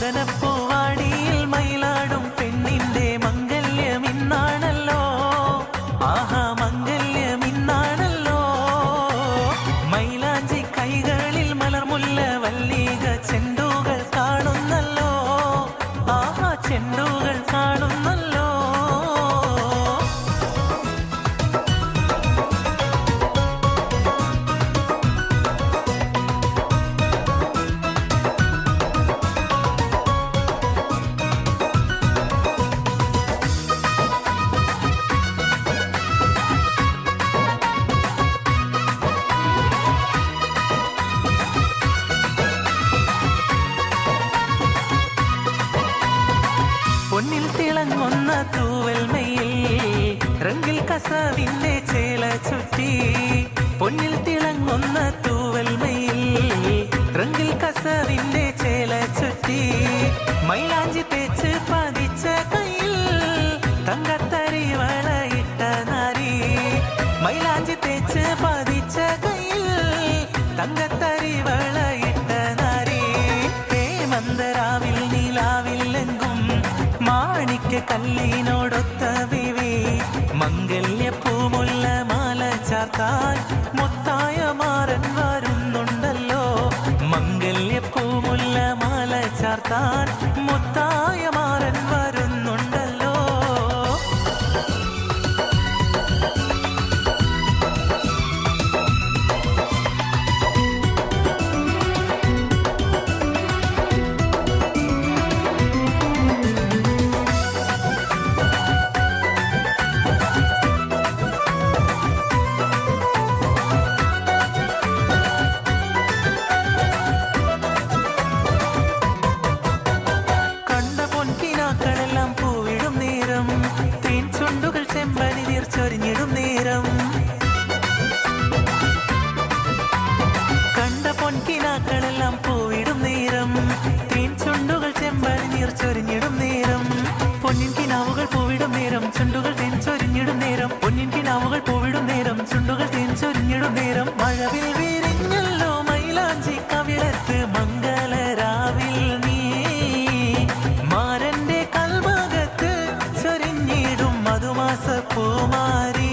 മദനപ്പൂവാടിയിൽ മയിലാടും പെണ്ണിന്റെ മംഗല്യമിന്നാണല്ലോ. ആഹാ മംഗല്യമിന്നാണല്ലോ. മൈലാഞ്ചി കൈകളിൽ മലർമുല്ല വല്ലിക ചെണ്ടുകൾ കാണുന്നല്ലോ. ആഹാ ചെണ്ടുകൾ കാണുന്നല്ലോ. പൊന്നിൽ തിളങ്ങുന്ന തൂവൽമയിൽ റംഗിൽ കസവിന്റെ ചേല ചുറ്റി. പൊന്നിൽ തിളങ്ങുന്ന തൂവൽമയിൽ റംഗിൽ കസവിന്റെ ചേല ചുറ്റി. മൈലാഞ്ചി തേച്ച് പതിച്ച കയ്യിൽ തങ്കത്തരി വളയിട്ട നാരി. മൈലാഞ്ചി തേച്ച് പതിച്ച കയ്യിൽ തങ്കത്തരി വളയിട്ട നാരി. ഹേമന്തരാവിൽ നീലാവില്ലെങ്കും മാണിക്യ കല്ലിനോടൊത്ത വിവി. മംഗല്യപ്പൂമുല്ല മാല ചാർത്താൻ മുത്തായ മാറൻ വരുന്നുണ്ടല്ലോ. മംഗല്യപ്പൂമുല്ല മാല ചാർത്താൻ മുത്തായ മാറൻ വരുന്നുണ്ടല്ലോ. പൂവിടും നേരം തേൻ ചുണ്ടുകൾ ചെമ്പനി നീർച്ചൊരിഞ്ഞിടും നേരം. കണ്ട പൊൻകിനാക്കളെല്ലാം പൂവിടും നേരം തേൻ ചുണ്ടുകൾ ചെമ്പനി നീർച്ചൊരിഞ്ഞിടും നേരം. പൊന്നിൻ കിനാവുകൾ പൂവിടും നേരം ചുണ്ടുകൾ തേൻ ചൊരിഞ്ഞിടും നേരം. പൊന്നിൻ കിനാവുകൾ പൂവിടും നേരം ചുണ്ടുകൾ തേൻ ചൊരിഞ്ഞിടും നേരം. മഴവിൽ വിരിഞ്ഞല്ലോ മൈലാഞ്ചി കവിളത്ത് മംഗളരാവിൽ നീ. മാരന്റെ കൽഭാഗത്ത് ചൊരിഞ്ഞിടും മധുമാസ പൂമാരി.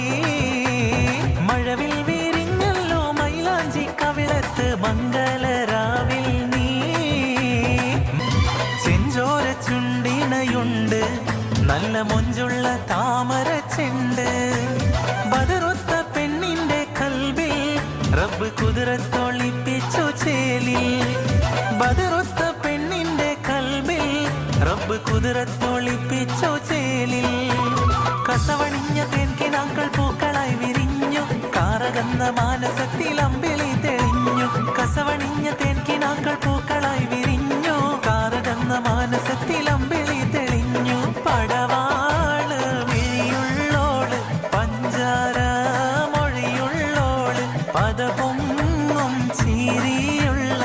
മഴവിൽ വിരിഞ്ഞല്ലോ മൈലാഞ്ചി കവിളത്ത് മംഗളരാവിൽ നീ. ചെഞ്ചോര ചുണ്ടിണയുണ്ട് നല്ല മൊഞ്ചുള്ള താമര ചെണ്ട്. ബദറൊത്ത പെണ്ണിന്റെ കൽബിൽ റബ്ബ് കുതിരത്തൊളിപ്പിച്ചു ചേലിൽ. ബദറൊത്ത പെണ്ണിന്റെ കൽബിൽ റബ്ബ് കുതിരത്തൊളിപ്പിച്ചു ചേലിൽ. കസവണിഞ്ഞ തേൻകിനാക്കൾ പൂക്കളായി വിരിഞ്ഞു കാറകന്ന മാനസത്തിൽ അമ്പിളി തെളിഞ്ഞു. കസവണിഞ്ഞ തേൻകിനാക്കൾ പൂക്കളായി വിരിഞ്ഞു കാറകന്ന മാനസത്തിൽ അമ്പിളി തെളിഞ്ഞു. പടവാള് മിഴിയുള്ളോള് പഞ്ചാര മൊഴിയുള്ളോള് പദപൊങ്ങും ചീരിയുള്ള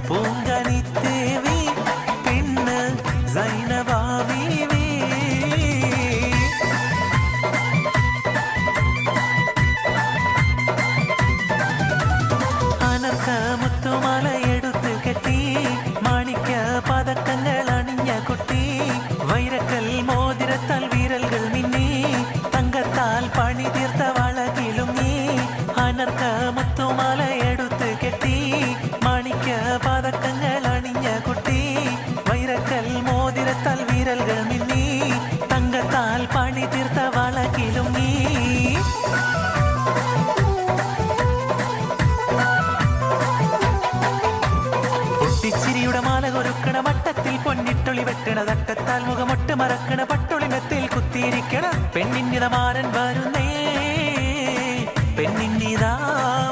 പൂങ്കണിത്തേവി പെണ്ണ് സൈനബാ ബീവി. അനർക്ക മുത്തുമാല എടുത്ത് കെട്ടി മാണിക്യ പതക്കങ്ങൾ അണിഞ്ഞ കുട്ടി. വൈരക്കൽ മോതിരത്താൽ വിരലുകൾ മിന്നി തങ്കത്താൽ പണി തീർത്ത വളകിലുങ്ങി. അനർക്ക മുത്തുമാല എടുത്ത് കെട്ടി മാണിക്യ പതക്കങ്ങൾ അണിഞ്ഞ കുട്ടി. വൈരക്കൽ മോതിരത്താൽ വിരലുകൾ മിന്നി തങ്കത്താൽ പണി തീർത്ത വളകിലുങ്ങി. പൊട്ടിച്ചിരിയുടെ മാല കൊരുക്കണ വട്ടത്തിൽ പൊന്നിട്ടൊളി വെട്ടണ തട്ടത്താൽ മുഖമൊട്ട് മറക്കണ പട്ടൊളിമത്തിൽ കുത്തിയിരിക്കണ പെണ്ണിന്നിത മാറൻ വരുന്നേ. പെണ്ണിന്നിതാ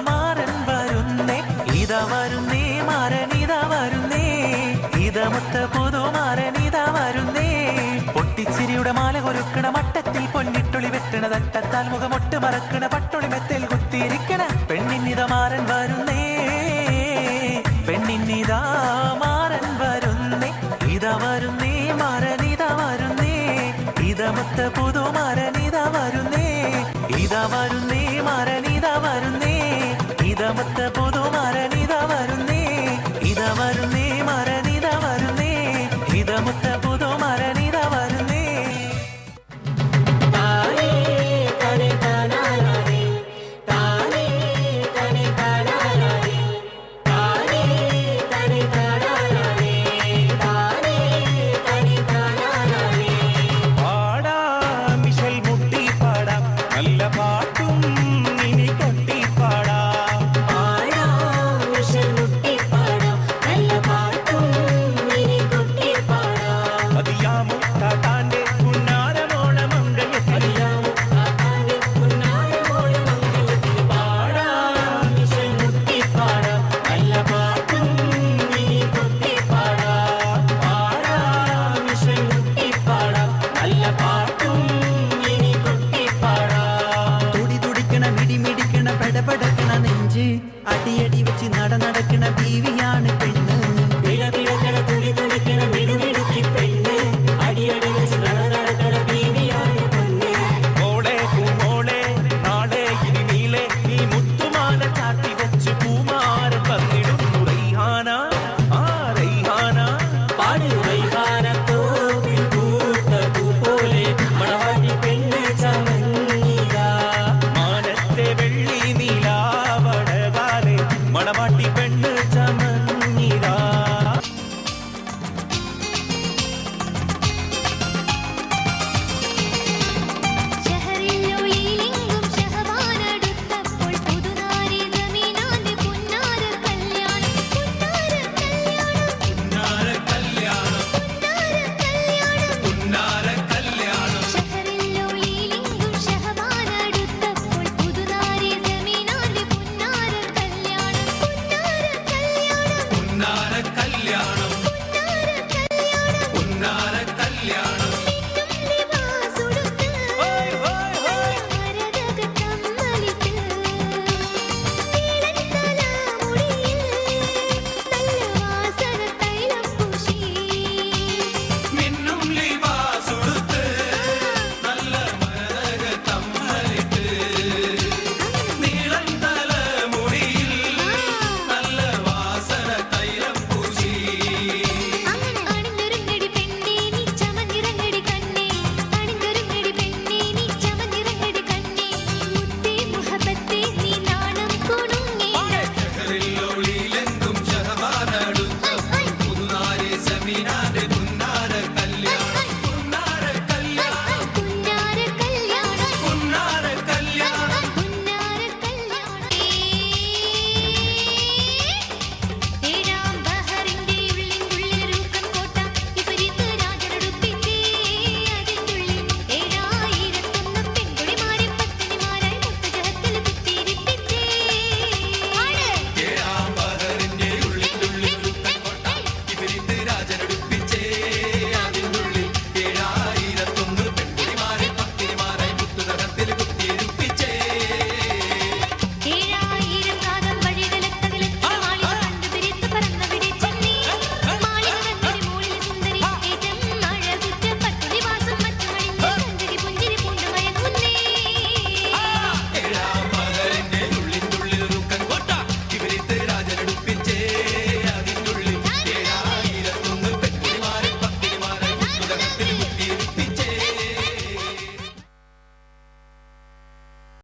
മാറൻ വരുന്നേ. ഇതാ വരുന്നേ മാറൻ ഇതാ വരുന്നേ. ഇതമുത്ത പുതുമാരൻ ഇതാ വരുന്നേ. പൊട്ടിച്ചിരിയുടെ മാല കൊരുക്കണ വട്ടത്തിൽ പൊന്നിട്ടൊളി വെട്ടണ തട്ടത്താൽ മുഖമൊട്ട് മറക്കണ പട്ടൊളിമത്തിൽ കുത്തിയിരിക്കണ പെണ്ണിന്നിത